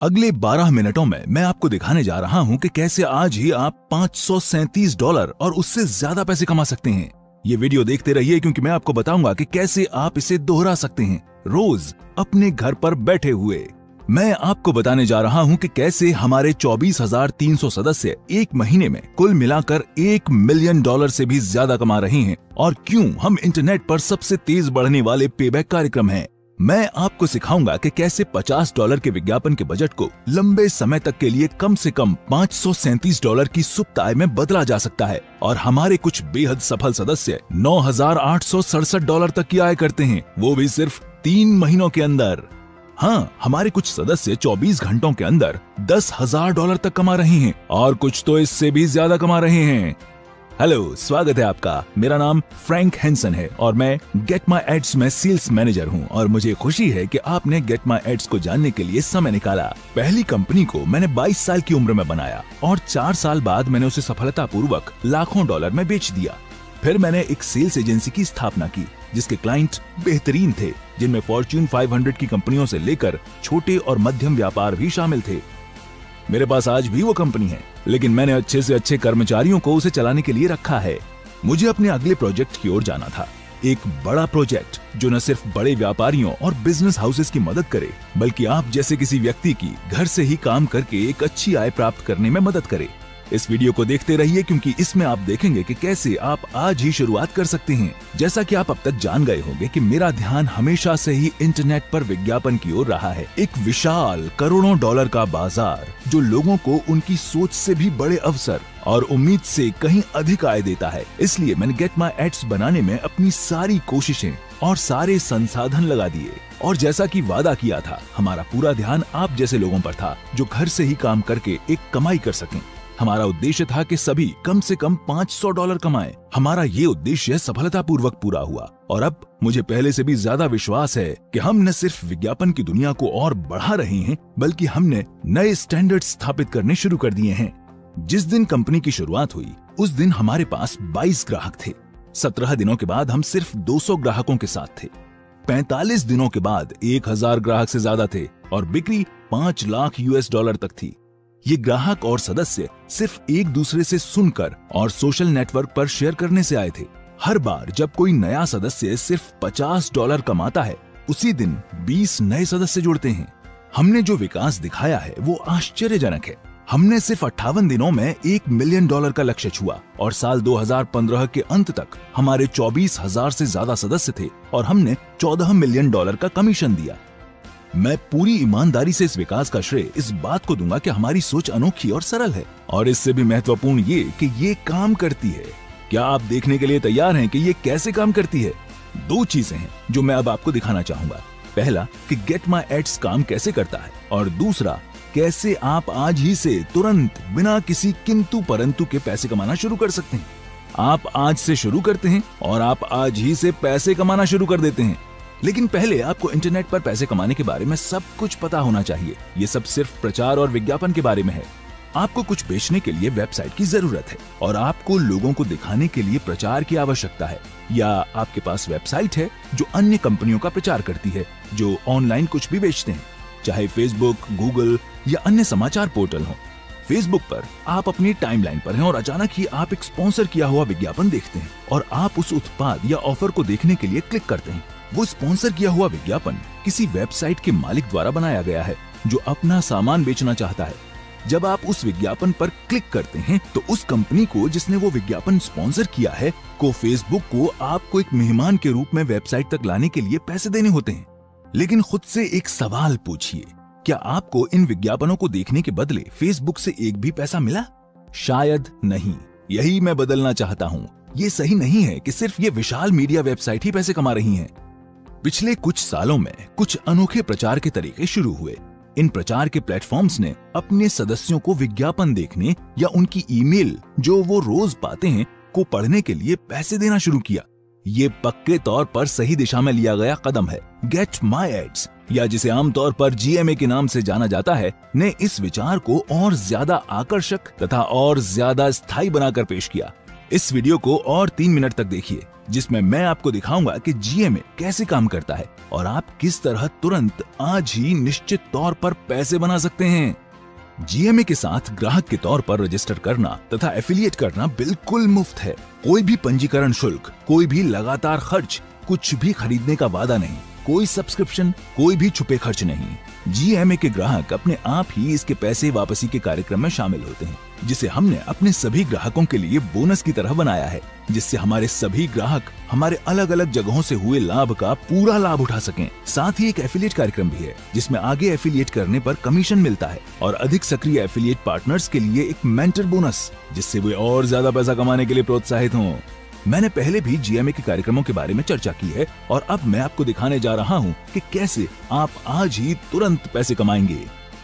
अगले 12 मिनटों में मैं आपको दिखाने जा रहा हूं कि कैसे आज ही आप $537 और उससे ज्यादा पैसे कमा सकते हैं। ये वीडियो देखते रहिए क्योंकि मैं आपको बताऊंगा कि कैसे आप इसे दोहरा सकते हैं रोज अपने घर पर बैठे हुए। मैं आपको बताने जा रहा हूं कि कैसे हमारे 24,300 सदस्य एक महीने में कुल मिलाकर $1 मिलियन से भी ज्यादा कमा रहे हैं और क्यों हम इंटरनेट पर सबसे तेज बढ़ने वाले पेबैक कार्यक्रम हैं। मैं आपको सिखाऊंगा कि कैसे $50 के विज्ञापन के बजट को लंबे समय तक के लिए कम से कम $537 की सुप्त आय में बदला जा सकता है और हमारे कुछ बेहद सफल सदस्य $9,867 तक की आय करते हैं, वो भी सिर्फ 3 महीनों के अंदर। हाँ, हमारे कुछ सदस्य 24 घंटों के अंदर $10,000 तक कमा रहे हैं और कुछ तो इससे भी ज्यादा कमा रहे हैं। हेलो, स्वागत है आपका। मेरा नाम फ्रैंक हैंसन है और मैं गेट माई एड्स में सेल्स मैनेजर हूँ और मुझे खुशी है कि आपने गेट माई एड्स को जानने के लिए समय निकाला। पहली कंपनी को मैंने 22 साल की उम्र में बनाया और 4 साल बाद मैंने उसे सफलतापूर्वक लाखों डॉलर में बेच दिया। फिर मैंने एक सेल्स एजेंसी की स्थापना की जिसके क्लाइंट बेहतरीन थे, जिनमें फॉर्च्यून 500 की कंपनियों से लेकर छोटे और मध्यम व्यापार भी शामिल थे। मेरे पास आज भी वो कंपनी है, लेकिन मैंने अच्छे से अच्छे कर्मचारियों को उसे चलाने के लिए रखा है। मुझे अपने अगले प्रोजेक्ट की ओर जाना था, एक बड़ा प्रोजेक्ट जो न सिर्फ बड़े व्यापारियों और बिजनेस हाउसेस की मदद करे, बल्कि आप जैसे किसी व्यक्ति की घर से ही काम करके एक अच्छी आय प्राप्त करने में मदद करे। इस वीडियो को देखते रहिए क्योंकि इसमें आप देखेंगे कि कैसे आप आज ही शुरुआत कर सकते हैं। जैसा कि आप अब तक जान गए होंगे कि मेरा ध्यान हमेशा से ही इंटरनेट पर विज्ञापन की ओर रहा है। एक विशाल करोड़ों डॉलर का बाजार जो लोगों को उनकी सोच से भी बड़े अवसर और उम्मीद से कहीं अधिक आय देता है। इसलिए मैंने गेट माई एड्स बनाने में अपनी सारी कोशिशें और सारे संसाधन लगा दिए और जैसा कि वादा किया था, हमारा पूरा ध्यान आप जैसे लोगों पर था जो घर से ही काम करके एक कमाई कर सकें। हमारा उद्देश्य था कि सभी कम से कम $500 कमाएं। हमारा ये उद्देश्य सफलतापूर्वक पूरा हुआ और अब मुझे पहले से भी ज्यादा विश्वास है कि हम न सिर्फ विज्ञापन की दुनिया को और बढ़ा रहे हैं, बल्कि हमने नए स्टैंडर्ड स्थापित करने शुरू कर दिए हैं। जिस दिन कंपनी की शुरुआत हुई उस दिन हमारे पास 22 ग्राहक थे। 17 दिनों के बाद हम सिर्फ 200 ग्राहकों के साथ थे। 45 दिनों के बाद 1000 ग्राहक से ज्यादा थे और बिक्री $5 लाख तक थी। ये ग्राहक और सदस्य सिर्फ एक दूसरे से सुनकर और सोशल नेटवर्क पर शेयर करने से आए थे। हर बार जब कोई नया सदस्य सिर्फ $50 कमाता है, उसी दिन 20 नए सदस्य जुड़ते हैं। हमने जो विकास दिखाया है वो आश्चर्यजनक है। हमने सिर्फ 58 दिनों में $1 मिलियन का लक्ष्य छुआ और साल 2015 के अंत तक हमारे 24,000 से ज्यादा सदस्य थे और हमने $14 मिलियन का कमीशन दिया। मैं पूरी ईमानदारी से इस विकास का श्रेय इस बात को दूंगा कि हमारी सोच अनोखी और सरल है और इससे भी महत्वपूर्ण ये कि ये काम करती है। क्या आप देखने के लिए तैयार हैं कि ये कैसे काम करती है? 2 चीजें हैं जो मैं अब आपको दिखाना चाहूंगा। पहला कि गेट माई एड्स काम कैसे करता है और दूसरा कैसे आप आज ही से तुरंत बिना किसी किंतु परंतु के पैसे कमाना शुरू कर सकते हैं। आप आज से शुरू करते हैं और आप आज ही से पैसे कमाना शुरू कर देते हैं। लेकिन पहले आपको इंटरनेट पर पैसे कमाने के बारे में सब कुछ पता होना चाहिए। ये सब सिर्फ प्रचार और विज्ञापन के बारे में है। आपको कुछ बेचने के लिए वेबसाइट की जरूरत है और आपको लोगों को दिखाने के लिए प्रचार की आवश्यकता है, या आपके पास वेबसाइट है जो अन्य कंपनियों का प्रचार करती है जो ऑनलाइन कुछ भी बेचते हैं, चाहे फेसबुक, गूगल या अन्य समाचार पोर्टल हो। फेसबुक पर आप अपनी टाइमलाइन पर हैं और अचानक ही आप एक स्पॉन्सर किया हुआ विज्ञापन देखते हैं और आप उस उत्पाद या ऑफर को देखने के लिए क्लिक करते हैं। वो स्पॉन्सर किया हुआ विज्ञापन किसी वेबसाइट के मालिक द्वारा बनाया गया है जो अपना सामान बेचना चाहता है। जब आप उस विज्ञापन पर क्लिक करते हैं तो उस कंपनी को जिसने वो विज्ञापन स्पॉन्सर किया है को फेसबुक को आपको एक मेहमान के रूप में वेबसाइट तक लाने के लिए पैसे देने होते हैं। लेकिन खुद से एक सवाल पूछिए, क्या आपको इन विज्ञापनों को देखने के बदले फेसबुक से एक भी पैसा मिला? शायद नहीं। यही मैं बदलना चाहता हूँ। ये सही नहीं है कि सिर्फ ये विशाल मीडिया वेबसाइट ही पैसे कमा रही हैं। पिछले कुछ सालों में कुछ अनोखे प्रचार के तरीके शुरू हुए। इन प्रचार के प्लेटफॉर्म्स ने अपने सदस्यों को विज्ञापन देखने या उनकी ईमेल जो वो रोज पाते हैं को पढ़ने के लिए पैसे देना शुरू किया। ये पक्के तौर पर सही दिशा में लिया गया कदम है। गेट माई एड्स, या जिसे आमतौर पर GMA के नाम से जाना जाता है, ने इस विचार को और ज्यादा आकर्षक तथा और ज्यादा स्थायी बनाकर पेश किया। इस वीडियो को और 3 मिनट तक देखिए। जिसमें मैं आपको दिखाऊंगा कि जीएमए कैसे काम करता है और आप किस तरह तुरंत आज ही निश्चित तौर पर पैसे बना सकते हैं। जीएमए के साथ ग्राहक के तौर पर रजिस्टर करना तथा एफिलिएट करना बिल्कुल मुफ्त है। कोई भी पंजीकरण शुल्क, कोई भी लगातार खर्च, कुछ भी खरीदने का वादा नहीं, कोई सब्सक्रिप्शन, कोई भी छुपे खर्च नहीं। जीएमए के ग्राहक अपने आप ही इसके पैसे वापसी के कार्यक्रम में शामिल होते हैं, जिसे हमने अपने सभी ग्राहकों के लिए बोनस की तरह बनाया है, जिससे हमारे सभी ग्राहक हमारे अलग अलग जगहों से हुए लाभ का पूरा लाभ उठा सकें। साथ ही एक एफिलिएट कार्यक्रम भी है, जिसमें आगे एफिलिएट करने पर कमीशन मिलता है और अधिक सक्रिय एफिलिएट पार्टनर्स के लिए एक मेंटर बोनस, जिससे वे और ज्यादा पैसा कमाने के लिए प्रोत्साहित हों। मैंने पहले भी जीएमए के कार्यक्रमों के बारे में चर्चा की है और अब मैं आपको दिखाने जा रहा हूँ कि कैसे आप आज ही तुरंत पैसे कमाएंगे।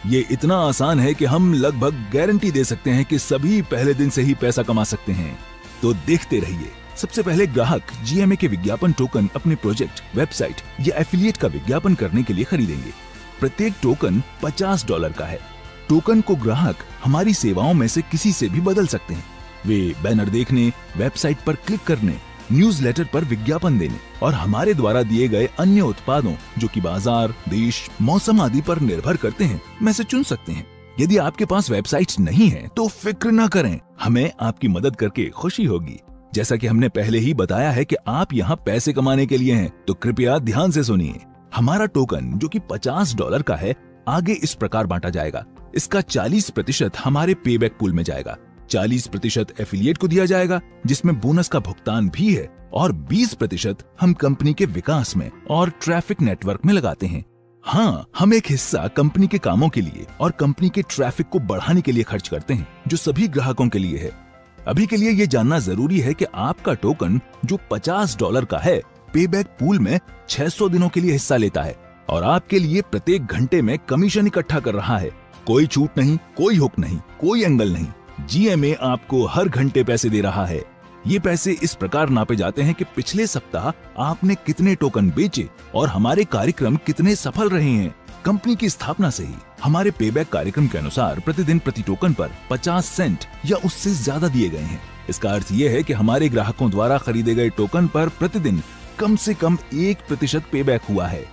ये इतना आसान है कि हम लगभग गारंटी दे सकते हैं कि सभी पहले दिन से ही पैसा कमा सकते हैं। तो देखते रहिए। सबसे पहले ग्राहक जीएमए के विज्ञापन टोकन अपने प्रोजेक्ट, वेबसाइट या एफिलिएट का विज्ञापन करने के लिए खरीदेंगे। प्रत्येक टोकन $50 का है। टोकन को ग्राहक हमारी सेवाओं में से किसी से भी बदल सकते हैं। वे बैनर देखने, वेबसाइट पर क्लिक करने, न्यूज़लेटर पर विज्ञापन देने और हमारे द्वारा दिए गए अन्य उत्पादों जो कि बाजार, देश, मौसम आदि पर निर्भर करते हैं, में से चुन सकते हैं। यदि आपके पास वेबसाइट नहीं है तो फिक्र न करें, हमें आपकी मदद करके खुशी होगी। जैसा कि हमने पहले ही बताया है कि आप यहाँ पैसे कमाने के लिए हैं, तो कृपया ध्यान से सुनिए। हमारा टोकन जो कि $50 का है, आगे इस प्रकार बांटा जाएगा। इसका 40% हमारे पेबैक पूल में जाएगा, 40% एफिलिएट को दिया जाएगा जिसमें बोनस का भुगतान भी है और 20% हम कंपनी के विकास में और ट्रैफिक नेटवर्क में लगाते हैं। हाँ, हम एक हिस्सा कंपनी के कामों के लिए और कंपनी के ट्रैफिक को बढ़ाने के लिए खर्च करते हैं, जो सभी ग्राहकों के लिए है। अभी के लिए ये जानना जरूरी है कि आपका टोकन जो $50 का है, पेबैक पूल में 600 दिनों के लिए हिस्सा लेता है और आपके लिए प्रत्येक घंटे में कमीशन इकट्ठा कर रहा है। कोई छूट नहीं, कोई हुक नहीं, कोई एंगल नहीं। जीएमए आपको हर घंटे पैसे दे रहा है। ये पैसे इस प्रकार नापे जाते हैं कि पिछले सप्ताह आपने कितने टोकन बेचे और हमारे कार्यक्रम कितने सफल रहे हैं। कंपनी की स्थापना से ही हमारे पेबैक कार्यक्रम के अनुसार प्रतिदिन प्रति टोकन पर 50 सेंट या उससे ज्यादा दिए गए हैं। इसका अर्थ ये है कि हमारे ग्राहकों द्वारा खरीदे गए टोकन पर प्रतिदिन कम से कम 1% पेबैक हुआ है।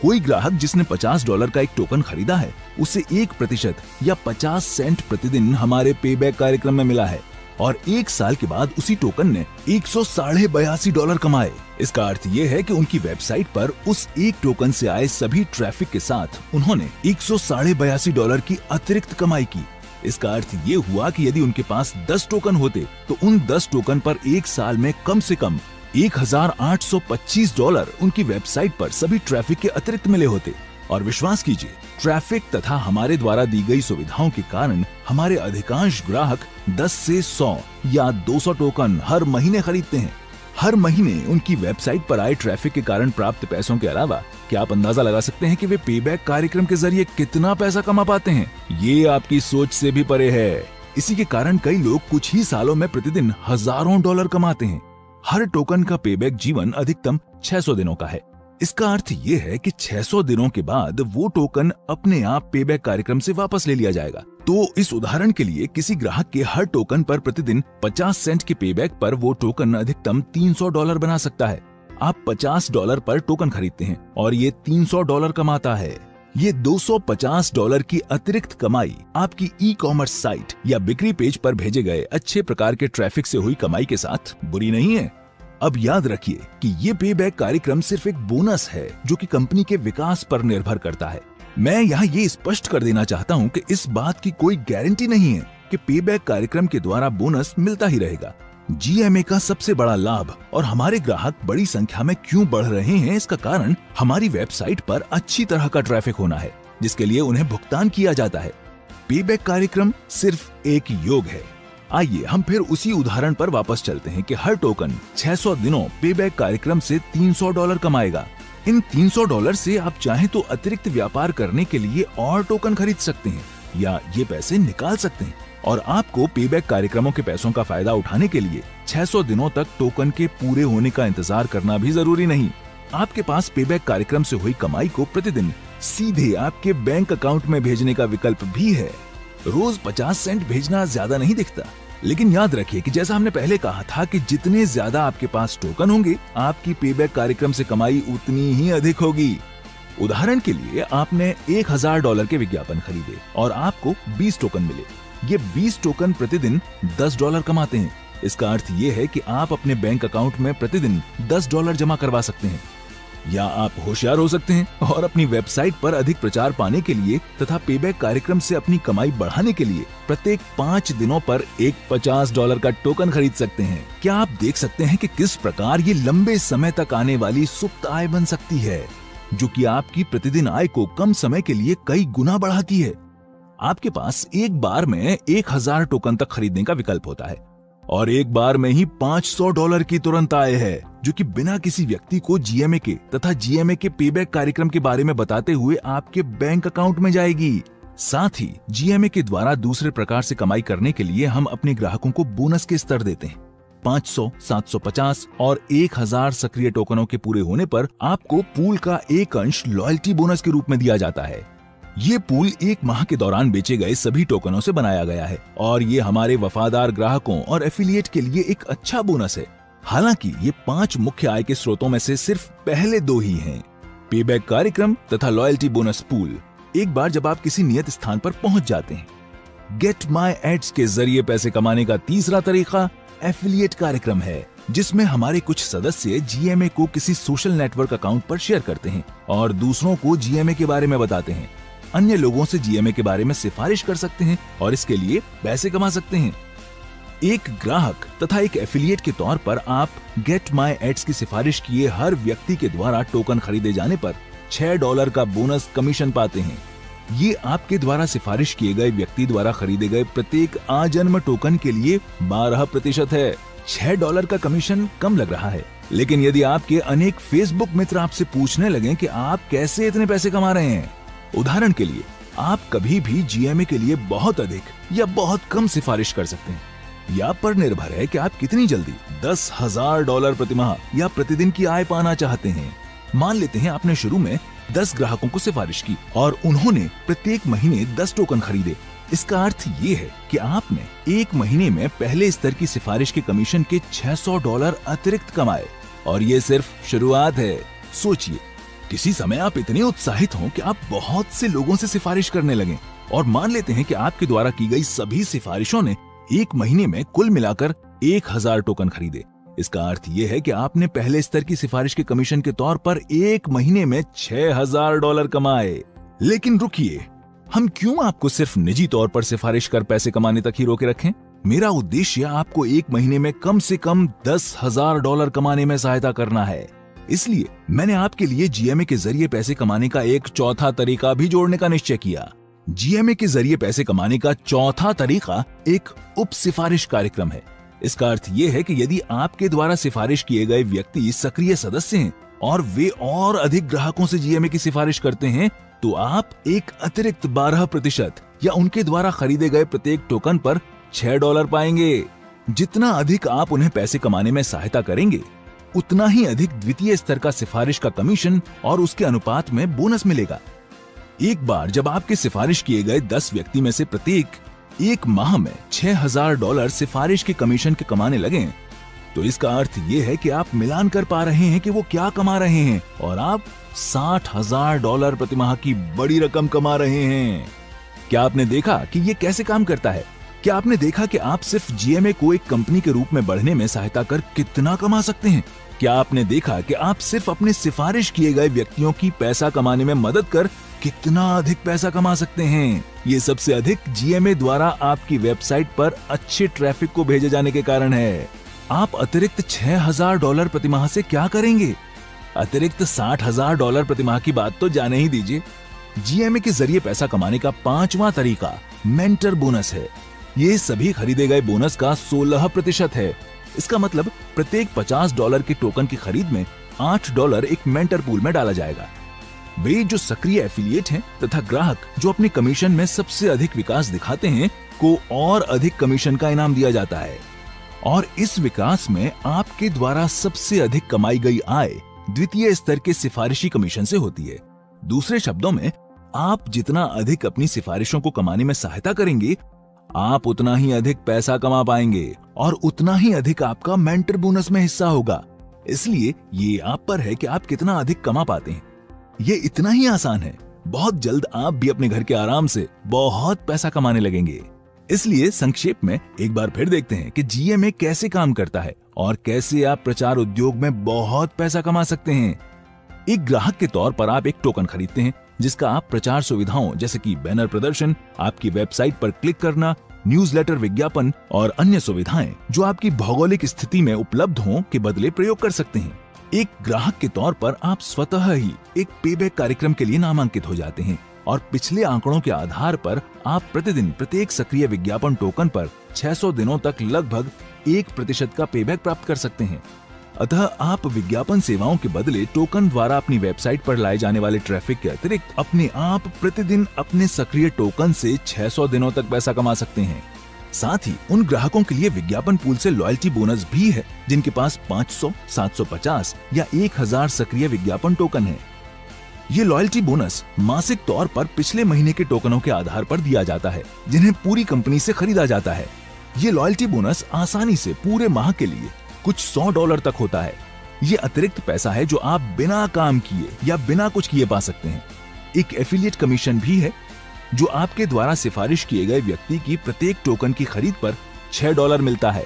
कोई ग्राहक जिसने $50 का एक टोकन खरीदा है, उसे 1% या 50 सेंट प्रतिदिन हमारे पेबैक कार्यक्रम में मिला है और 1 साल के बाद उसी टोकन ने $182 कमाए। इसका अर्थ ये है कि उनकी वेबसाइट पर उस एक टोकन से आए सभी ट्रैफिक के साथ उन्होंने $182 की अतिरिक्त कमाई की। इसका अर्थ ये हुआ कि यदि उनके पास 10 टोकन होते तो उन 10 टोकन पर 1 साल में कम से कम $1,825 उनकी वेबसाइट पर सभी ट्रैफिक के अतिरिक्त मिले होते। और विश्वास कीजिए, ट्रैफिक तथा हमारे द्वारा दी गई सुविधाओं के कारण हमारे अधिकांश ग्राहक 10 से 100 या 200 टोकन हर महीने खरीदते हैं। हर महीने उनकी वेबसाइट पर आए ट्रैफिक के कारण प्राप्त पैसों के अलावा क्या आप अंदाजा लगा सकते हैं कि वे पेबैक कार्यक्रम के जरिए कितना पैसा कमा पाते हैं? ये आपकी सोच से भी परे है। इसी के कारण कई लोग कुछ ही सालों में प्रतिदिन हजारों डॉलर कमाते हैं। हर टोकन का पेबैक जीवन अधिकतम 600 दिनों का है। इसका अर्थ ये है कि 600 दिनों के बाद वो टोकन अपने आप पेबैक कार्यक्रम से वापस ले लिया जाएगा। तो इस उदाहरण के लिए किसी ग्राहक के हर टोकन पर प्रतिदिन 50 सेंट के पेबैक पर वो टोकन अधिकतम $300 बना सकता है। आप $50 पर टोकन खरीदते हैं और ये $300 कमाता है। ये $250 की अतिरिक्त कमाई आपकी ई कॉमर्स साइट या बिक्री पेज पर भेजे गए अच्छे प्रकार के ट्रैफिक से हुई कमाई के साथ बुरी नहीं है। अब याद रखिए कि ये पेबैक कार्यक्रम सिर्फ एक बोनस है जो कि कंपनी के विकास पर निर्भर करता है। मैं यहाँ ये स्पष्ट कर देना चाहता हूँ कि इस बात की कोई गारंटी नहीं है कि पेबैक कार्यक्रम के द्वारा बोनस मिलता ही रहेगा। जीएमए का सबसे बड़ा लाभ और हमारे ग्राहक बड़ी संख्या में क्यों बढ़ रहे हैं, इसका कारण हमारी वेबसाइट पर अच्छी तरह का ट्रैफिक होना है, जिसके लिए उन्हें भुगतान किया जाता है। पेबैक कार्यक्रम सिर्फ एक योग है। आइए हम फिर उसी उदाहरण पर वापस चलते हैं कि हर टोकन 600 दिनों पेबैक कार्यक्रम से $300 कमाएगा। इन $300 से आप चाहें तो अतिरिक्त व्यापार करने के लिए और टोकन खरीद सकते हैं या ये पैसे निकाल सकते हैं और आपको पेबैक कार्यक्रमों के पैसों का फायदा उठाने के लिए 600 दिनों तक टोकन के पूरे होने का इंतजार करना भी जरूरी नहीं। आपके पास पेबैक कार्यक्रम से हुई कमाई को प्रतिदिन सीधे आपके बैंक अकाउंट में भेजने का विकल्प भी है। रोज 50 सेंट भेजना ज्यादा नहीं दिखता, लेकिन याद रखिए कि जैसा हमने पहले कहा था कि जितने ज्यादा आपके पास टोकन होंगे, आपकी पेबैक कार्यक्रम से कमाई उतनी ही अधिक होगी। उदाहरण के लिए आपने $1000 के विज्ञापन खरीदे और आपको 20 टोकन मिले। ये 20 टोकन प्रतिदिन $10 कमाते हैं। इसका अर्थ ये है कि आप अपने बैंक अकाउंट में प्रतिदिन $10 जमा करवा सकते हैं। या आप होशियार हो सकते हैं और अपनी वेबसाइट पर अधिक प्रचार पाने के लिए तथा पेबैक कार्यक्रम से अपनी कमाई बढ़ाने के लिए प्रत्येक 5 दिनों पर एक $50 का टोकन खरीद सकते हैं। क्या आप देख सकते हैं कि किस प्रकार ये लंबे समय तक आने वाली सुप्त आय बन सकती है, जो कि आपकी प्रतिदिन आय को कम समय के लिए कई गुना बढ़ाती है। आपके पास एक बार में 1000 टोकन तक खरीदने का विकल्प होता है और एक बार में ही $500 की तुरंत आय है, जो कि बिना किसी व्यक्ति को जीएमए के तथा जीएमए के पेबैक कार्यक्रम के बारे में बताते हुए आपके बैंक अकाउंट में जाएगी। साथ ही जीएमए के द्वारा दूसरे प्रकार से कमाई करने के लिए हम अपने ग्राहकों को बोनस के स्तर देते हैं। 500, 750 और 1000 सक्रिय टोकनों के पूरे होने पर आपको पूल का एक अंश लॉयल्टी बोनस के रूप में दिया जाता है। ये पूल 1 माह के दौरान बेचे गए सभी टोकनों से बनाया गया है और ये हमारे वफादार ग्राहकों और एफिलिएट के लिए एक अच्छा बोनस है। हालांकि ये 5 मुख्य आय के स्रोतों में से सिर्फ पहले 2 ही हैं, पेबैक कार्यक्रम तथा लॉयल्टी बोनस पूल। एक बार जब आप किसी नियत स्थान पर पहुंच जाते हैं, गेट माई एड्स के जरिए पैसे कमाने का तीसरा तरीका एफिलिएट कार्यक्रम है, जिसमें हमारे कुछ सदस्य जीएमए को किसी सोशल नेटवर्क अकाउंट पर शेयर करते हैं और दूसरों को जीएमए के बारे में बताते हैं। अन्य लोगों से जीएमए के बारे में सिफारिश कर सकते हैं और इसके लिए पैसे कमा सकते हैं। एक ग्राहक तथा एक एफिलिएट के तौर पर आप गेट माई एड्स की सिफारिश किए हर व्यक्ति के द्वारा टोकन खरीदे जाने पर $6 का बोनस कमीशन पाते हैं। ये आपके द्वारा सिफारिश किए गए व्यक्ति द्वारा खरीदे गए प्रत्येक आजन्म टोकन के लिए 12% है। $6 का कमीशन कम लग रहा है, लेकिन यदि आपके अनेक फेसबुक मित्र आपसे पूछने लगे कि आप कैसे इतने पैसे कमा रहे हैं, उदाहरण के लिए आप कभी भी जीएमए के लिए बहुत अधिक या बहुत कम सिफारिश कर सकते हैं। यह आप पर निर्भर है कि आप कितनी जल्दी $10,000 प्रति माह या प्रतिदिन की आय पाना चाहते हैं। मान लेते हैं आपने शुरू में 10 ग्राहकों को सिफारिश की और उन्होंने प्रत्येक महीने 10 टोकन खरीदे। इसका अर्थ ये है कि आपने एक महीने में पहले स्तर की सिफारिश के कमीशन के $600 अतिरिक्त कमाए और ये सिर्फ शुरुआत है। सोचिए, किसी समय आप इतने उत्साहित हों कि आप बहुत से लोगों से सिफारिश करने लगें और मान लेते हैं कि आपके द्वारा की गई सभी सिफारिशों ने एक महीने में कुल मिलाकर 1000 टोकन खरीदे। इसका अर्थ यह है कि आपने पहले स्तर की सिफारिश के कमीशन के तौर पर एक महीने में $6000 कमाए। लेकिन रुकिए, हम क्यों आपको सिर्फ निजी तौर पर सिफारिश कर पैसे कमाने तक ही रोके रखें? मेरा उद्देश्य आपको एक महीने में कम से कम $10,000 कमाने में सहायता करना है। इसलिए मैंने आपके लिए जीएमए के जरिए पैसे कमाने का एक चौथा तरीका भी जोड़ने का निश्चय किया। जीएमए के जरिए पैसे कमाने का चौथा तरीका एक उप सिफारिश कार्यक्रम है। इसका अर्थ यह है कि यदि आपके द्वारा सिफारिश किए गए व्यक्ति सक्रिय सदस्य हैं और वे और अधिक ग्राहकों से जीएमए की सिफारिश करते हैं, तो आप एक अतिरिक्त 12% या उनके द्वारा खरीदे गए प्रत्येक टोकन पर $6 पाएंगे। जितना अधिक आप उन्हें पैसे कमाने में सहायता करेंगे, उतना ही अधिक द्वितीय स्तर का सिफारिश का कमीशन और उसके अनुपात में बोनस मिलेगा। एक बार जब आपके सिफारिश किए गए 10 व्यक्ति में से प्रत्येक एक माह में $6000 सिफारिश के कमीशन के कमाने लगे, तो इसका अर्थ ये है कि आप मिलान कर पा रहे हैं कि वो क्या कमा रहे हैं और आप $60,000 प्रति माह की बड़ी रकम कमा रहे हैं। क्या आपने देखा कि ये कैसे काम करता है? क्या आपने देखा कि आप सिर्फ जीएमए को एक कंपनी के रूप में बढ़ने में सहायता कर कितना कमा सकते हैं? क्या आपने देखा कि आप सिर्फ अपने सिफारिश किए गए व्यक्तियों की पैसा कमाने में मदद कर कितना अधिक पैसा कमा सकते हैं? ये सबसे अधिक जीएमए द्वारा आपकी वेबसाइट पर अच्छे ट्रैफिक को भेजे जाने के कारण है। आप अतिरिक्त $6000 प्रति माह से क्या करेंगे? अतिरिक्त $60,000 प्रति माह की बात तो जाने ही दीजिए। जीएमए के जरिए पैसा कमाने का 5वां तरीका मेंटर बोनस है। ये सभी खरीदे गए बोनस का 16% है। इसका मतलब प्रत्येक $50 के टोकन की खरीद में $8 एक मेंटर पूल में डाला जाएगा। वे जो सक्रिय एफिलिएट हैं तथा ग्राहक जो अपने कमीशन में सबसे अधिक विकास दिखाते हैं को और अधिक कमीशन का इनाम दिया जाता है और इस विकास में आपके द्वारा सबसे अधिक कमाई गई आय द्वितीय स्तर के सिफारिशी कमीशन से होती है। दूसरे शब्दों में, आप जितना अधिक अपनी सिफारिशों को कमाने में सहायता करेंगे, आप उतना ही अधिक पैसा कमा पाएंगे और उतना ही अधिक आपका मेंटर बोनस में हिस्सा होगा। इसलिए ये आप पर है कि आप कितना अधिक कमा पाते हैं। ये इतना ही आसान है। बहुत जल्द आप भी अपने घर के आराम से बहुत पैसा कमाने लगेंगे। इसलिए संक्षेप में एक बार फिर देखते हैं कि जीएमए कैसे काम करता है और कैसे आप प्रचार उद्योग में बहुत पैसा कमा सकते हैं। एक ग्राहक के तौर पर आप एक टोकन खरीदते हैं जिसका आप प्रचार सुविधाओं जैसे कि बैनर प्रदर्शन, आपकी वेबसाइट पर क्लिक करना, न्यूज़लेटर विज्ञापन और अन्य सुविधाएं जो आपकी भौगोलिक स्थिति में उपलब्ध हों के बदले प्रयोग कर सकते हैं। एक ग्राहक के तौर पर आप स्वतः ही एक पेबैक कार्यक्रम के लिए नामांकित हो जाते हैं और पिछले आंकड़ों के आधार पर आप प्रतिदिन प्रत्येक सक्रिय विज्ञापन टोकन पर 600 दिनों तक लगभग 1% का पेबैक प्राप्त कर सकते हैं। अतः आप विज्ञापन सेवाओं के बदले टोकन द्वारा अपनी वेबसाइट पर लाए जाने वाले ट्रैफिक के अतिरिक्त अपने आप प्रतिदिन अपने सक्रिय टोकन से 600 दिनों तक पैसा कमा सकते हैं। साथ ही उन ग्राहकों के लिए विज्ञापन पूल से लॉयल्टी बोनस भी है जिनके पास 500, 750 या 1000 सक्रिय विज्ञापन टोकन है। ये लॉयल्टी बोनस मासिक तौर पर पिछले महीने के टोकनों के आधार पर दिया जाता है जिन्हें पूरी कंपनी से खरीदा जाता है। ये लॉयल्टी बोनस आसानी से पूरे माह के लिए कुछ $100 तक होता है। ये अतिरिक्त पैसा है जो आप बिना काम किए या बिना कुछ किए पा सकते हैं। एक एफिलिएट कमीशन भी है जो आपके द्वारा सिफारिश किए गए व्यक्ति की प्रत्येक टोकन की खरीद पर $6 मिलता है।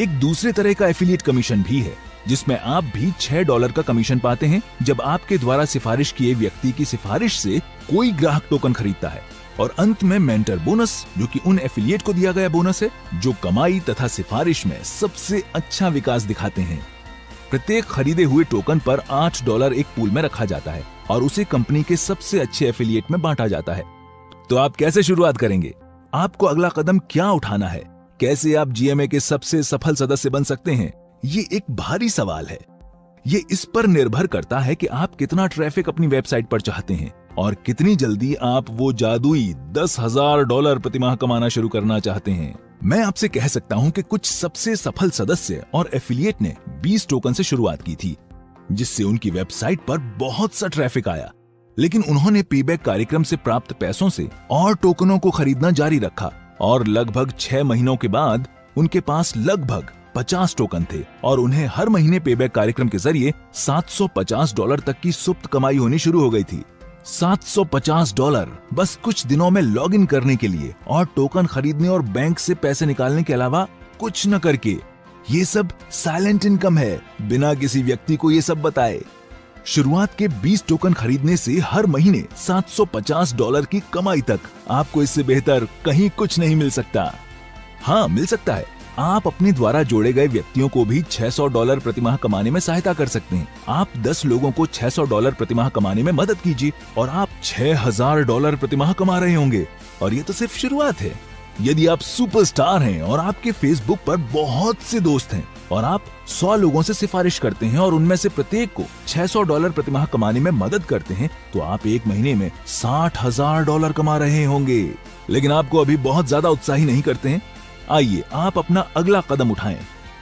एक दूसरे तरह का एफिलिएट कमीशन भी है जिसमें आप भी $6 का कमीशन पाते हैं जब आपके द्वारा सिफारिश किए व्यक्ति की सिफारिश से कोई ग्राहक टोकन खरीदता है। और अंत में मेंटर बोनस जो कि उन एफिलिएट को दिया गया बोनस है जो कमाई तथा सिफारिश में सबसे अच्छा विकास दिखाते हैं। प्रत्येक खरीदे हुए टोकन पर $8 एक पूल में रखा जाता है और उसे कंपनी के सबसे अच्छे एफिलिएट में बांटा जाता है। तो आप कैसे शुरुआत करेंगे? आपको अगला कदम क्या उठाना है? कैसे आप जीएमए के सबसे सफल सदस्य बन सकते हैं? ये एक भारी सवाल है। ये इस पर निर्भर करता है कि आप कितना ट्रैफिक अपनी वेबसाइट पर चाहते हैं और कितनी जल्दी आप वो जादुई $10,000 प्रति माह कमाना शुरू करना चाहते हैं। मैं आपसे कह सकता हूं कि कुछ सबसे सफल सदस्य और एफिलिएट ने 20 टोकन से शुरुआत की थी जिससे उनकी वेबसाइट पर बहुत सा ट्रैफिक आया, लेकिन उन्होंने पेबैक कार्यक्रम से प्राप्त पैसों से और टोकनों को खरीदना जारी रखा और लगभग 6 महीनों के बाद उनके पास लगभग 50 टोकन थे और उन्हें हर महीने पेबैक कार्यक्रम के जरिए $750 तक की सुप्त कमाई होनी शुरू हो गई थी। $750 बस कुछ दिनों में लॉगिन करने के लिए और टोकन खरीदने और बैंक से पैसे निकालने के अलावा कुछ न करके। ये सब साइलेंट इनकम है, बिना किसी व्यक्ति को ये सब बताए। शुरुआत के 20 टोकन खरीदने से हर महीने $750 की कमाई तक आपको इससे बेहतर कहीं कुछ नहीं मिल सकता। हाँ, मिल सकता है। आप अपने द्वारा जोड़े गए व्यक्तियों को भी $600 प्रति माह कमाने में सहायता कर सकते हैं। आप 10 लोगों को $600 प्रति माह कमाने में मदद कीजिए और आप $6,000 प्रति माह कमा रहे होंगे। और ये तो सिर्फ शुरुआत है। यदि आप सुपरस्टार हैं और आपके फेसबुक पर बहुत से दोस्त हैं और आप 100 लोगों से सिफारिश करते हैं और उनमें से प्रत्येक को $600 प्रति माह कमाने में मदद करते हैं, तो आप एक महीने में $60,000 कमा रहे होंगे। लेकिन आपको अभी बहुत ज्यादा उत्साही नहीं करते हैं? आइए आप अपना अगला कदम उठाएं।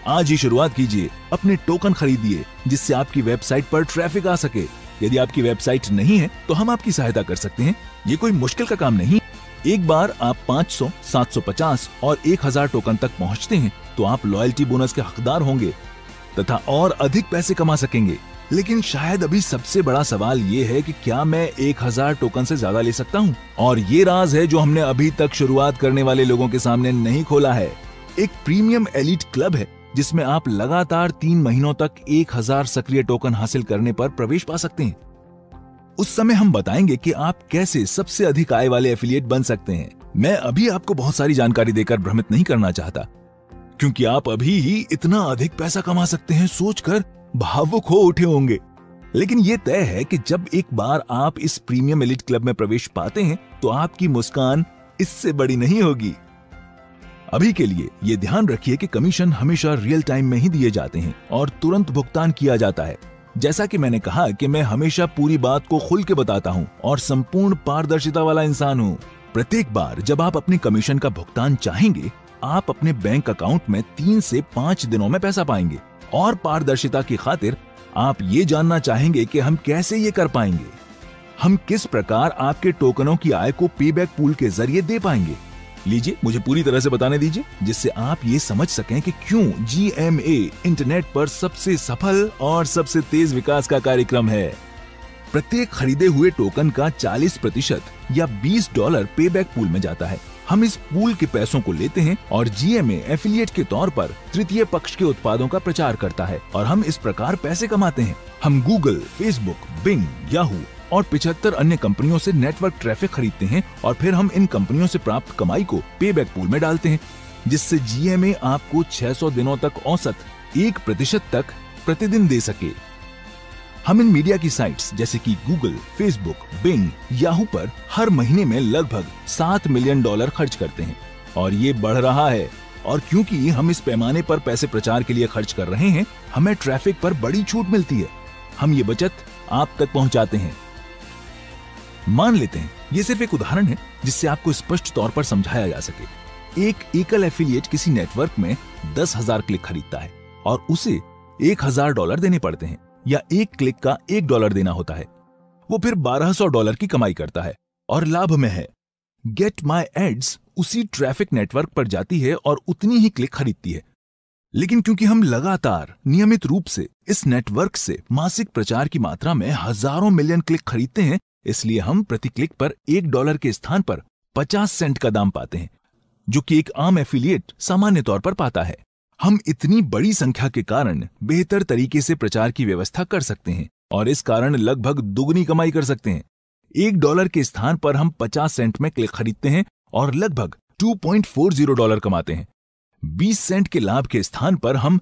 आज ही शुरुआत कीजिए, अपने टोकन खरीदिए जिससे आपकी वेबसाइट पर ट्रैफिक आ सके। यदि आपकी वेबसाइट नहीं है तो हम आपकी सहायता कर सकते हैं। ये कोई मुश्किल का काम नहीं। एक बार आप 500, 750 और 1000 टोकन तक पहुंचते हैं तो आप लॉयल्टी बोनस के हकदार होंगे तथा और अधिक पैसे कमा सकेंगे। लेकिन शायद अभी सबसे बड़ा सवाल ये है कि क्या मैं 1000 टोकन से ज्यादा ले सकता हूँ? और ये राज है जो हमने अभी तक शुरुआत करने वाले लोगों के सामने नहीं खोला है। एक प्रीमियम एलीट क्लब है जिसमें आप लगातार 3 महीनों तक 1000 सक्रिय टोकन हासिल करने पर प्रवेश पा सकते हैं। उस समय हम बताएंगे कि आप कैसे सबसे अधिक आय वाले एफिलिएट बन सकते हैं। मैं अभी आपको बहुत सारी जानकारी देकर भ्रमित नहीं करना चाहता, क्योंकि आप अभी ही इतना अधिक पैसा कमा सकते हैं सोचकर भावुक हो उठे होंगे। लेकिन ये तय है कि जब एक बार आप इस प्रीमियम एलीट क्लब में प्रवेश पाते हैं तो आपकी मुस्कान इससे बड़ी नहीं होगी। अभी के लिए ये ध्यान रखिए कि कमीशन हमेशा रियल टाइम में ही दिए जाते हैं और तुरंत भुगतान किया जाता है। जैसा कि मैंने कहा कि मैं हमेशा पूरी बात को खुल के बताता हूँ और संपूर्ण पारदर्शिता वाला इंसान हूँ। प्रत्येक बार जब आप अपने कमीशन का भुगतान चाहेंगे, आप अपने बैंक अकाउंट में 3 से 5 दिनों में पैसा पाएंगे। और पारदर्शिता की खातिर आप ये जानना चाहेंगे कि हम कैसे ये कर पाएंगे। हम किस प्रकार आपके टोकनों की आय को पेबैक पूल के जरिए दे पाएंगे। लीजिए मुझे पूरी तरह से बताने दीजिए, जिससे आप ये समझ सकें कि क्यों GMA इंटरनेट पर सबसे सफल और सबसे तेज विकास का कार्यक्रम है। प्रत्येक खरीदे हुए टोकन का 40% या $20 पेबैक पूल में जाता है। हम इस पूल के पैसों को लेते हैं और GMA एफिलिएट के तौर पर तृतीय पक्ष के उत्पादों का प्रचार करता है और हम इस प्रकार पैसे कमाते हैं। हम गूगल, फेसबुक, बिंग, याहू और 75 अन्य कंपनियों से नेटवर्क ट्रैफिक खरीदते हैं और फिर हम इन कंपनियों से प्राप्त कमाई को पेबैक पूल में डालते हैं, जिससे GMA आपको 600 दिनों तक औसत 1% तक प्रतिदिन दे सके। हम इन मीडिया की साइट्स जैसे कि गूगल, फेसबुक, बिंग, याहू पर हर महीने में लगभग $7 मिलियन खर्च करते हैं और ये बढ़ रहा है। और क्योंकि हम इस पैमाने पर पैसे प्रचार के लिए खर्च कर रहे हैं, हमें ट्रैफिक पर बड़ी छूट मिलती है। हम ये बचत आप तक पहुंचाते हैं। मान लेते हैं ये सिर्फ एक उदाहरण है जिससे आपको स्पष्ट तौर पर समझाया जा सके। एक एकल एफिलिएट किसी नेटवर्क में 10,000 क्लिक खरीदता है और उसे $1,000 देने पड़ते हैं या एक क्लिक का $1 देना होता है। वो फिर $1,200 की कमाई करता है और लाभ में है। गेट माई एड्स उसी ट्रैफिक नेटवर्क पर जाती है और उतनी ही क्लिक खरीदती है। लेकिन क्योंकि हम लगातार नियमित रूप से इस नेटवर्क से मासिक प्रचार की मात्रा में हजारों मिलियन क्लिक खरीदते हैं, इसलिए हम प्रति क्लिक पर $1 के स्थान पर 50 सेंट का दाम पाते हैं, जो कि एक आम एफिलिएट सामान्य तौर पर पाता है। हम इतनी बड़ी संख्या के कारण बेहतर तरीके से प्रचार की व्यवस्था कर सकते हैं और इस कारण लगभग दुगनी कमाई कर सकते हैं। $1 के स्थान पर हम 50 सेंट में क्लिक खरीदते हैं और लगभग $2.40 कमाते हैं। 20 सेंट के लाभ के स्थान पर हम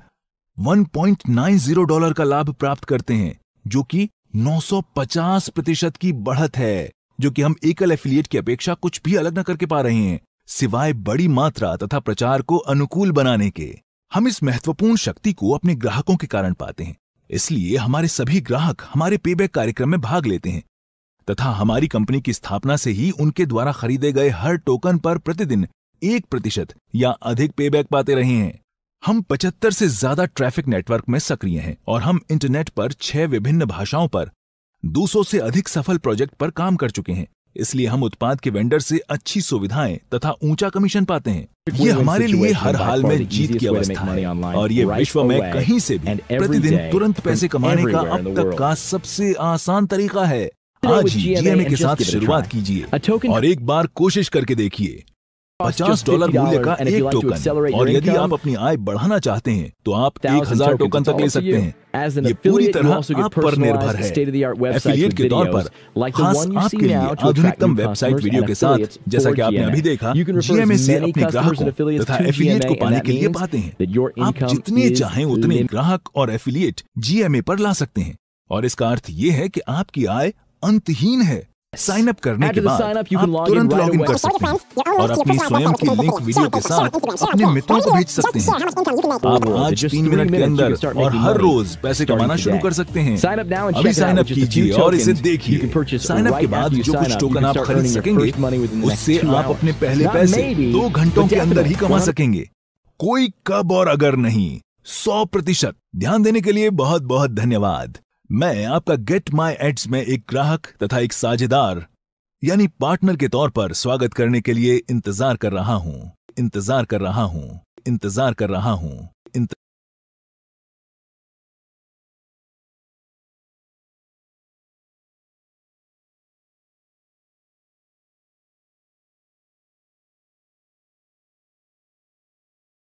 $1.90 का लाभ प्राप्त करते हैं, जो कि 950% की बढ़त है, जो कि हम एकल एफिलिएट की अपेक्षा कुछ भी अलग न करके पा रहे हैं, सिवाय बड़ी मात्रा तथा प्रचार को अनुकूल बनाने के। हम इस महत्वपूर्ण शक्ति को अपने ग्राहकों के कारण पाते हैं, इसलिए हमारे सभी ग्राहक हमारे पेबैक कार्यक्रम में भाग लेते हैं तथा हमारी कंपनी की स्थापना से ही उनके द्वारा खरीदे गए हर टोकन पर प्रतिदिन 1% या अधिक पेबैक पाते रहे हैं। हम 75 से ज्यादा ट्रैफिक नेटवर्क में सक्रिय हैं और हम इंटरनेट पर 6 विभिन्न भाषाओं पर 200 से अधिक सफल प्रोजेक्ट पर काम कर चुके हैं, इसलिए हम उत्पाद के वेंडर से अच्छी सुविधाएं तथा ऊंचा कमीशन पाते हैं। ये हमारे लिए हर हाल में जीत की अवस्था है और ये विश्व में कहीं से भी प्रतिदिन तुरंत पैसे कमाने का अब तक का सबसे आसान तरीका है। आज ही GMA के साथ शुरुआत कीजिए और एक बार कोशिश करके देखिए। $50 मूल्य का एक टोकन, और यदि आप अपनी आय बढ़ाना चाहते हैं तो आप 1,000 टोकन तक ले सकते हैं। ये पूरी तरह आप पर निर्भर है। एफिलिएट के तौर पर खास आपके लिए आधुनिकतम वेबसाइट वीडियो के साथ, जैसा कि आपने अभी देखा, GMA से अपने ग्राहकों तथा एफिलिएट को पाने के लिए पाते हैं। आप जितने चाहें उतने ग्राहक और एफिलिएट GMA पर ला सकते हैं और इसका अर्थ ये है कि आपकी आय अंतहीन है। साइन अप करने के बाद आप तुरंत लॉग इन कर सकते हैं और अपनी स्वयं की लिंक वीडियो के साथ अपने मित्रों को भेज सकते हैं। आप आज 3 मिनट के अंदर और हर रोज पैसे कमाना शुरू कर सकते हैं। अभी साइन अप कीजिए और इसे देखिए। साइन अप के बाद जो कुछ टोकन आप खरीद सकेंगे, उससे आप अपने पहले पैसे 2 घंटों के अंदर ही कमा सकेंगे। कोई कब और अगर नहीं, 100%। ध्यान देने के लिए बहुत बहुत धन्यवाद। मैं आपका गेट माई एड्स में एक ग्राहक तथा एक साझेदार यानी पार्टनर के तौर पर स्वागत करने के लिए इंतजार कर रहा हूं।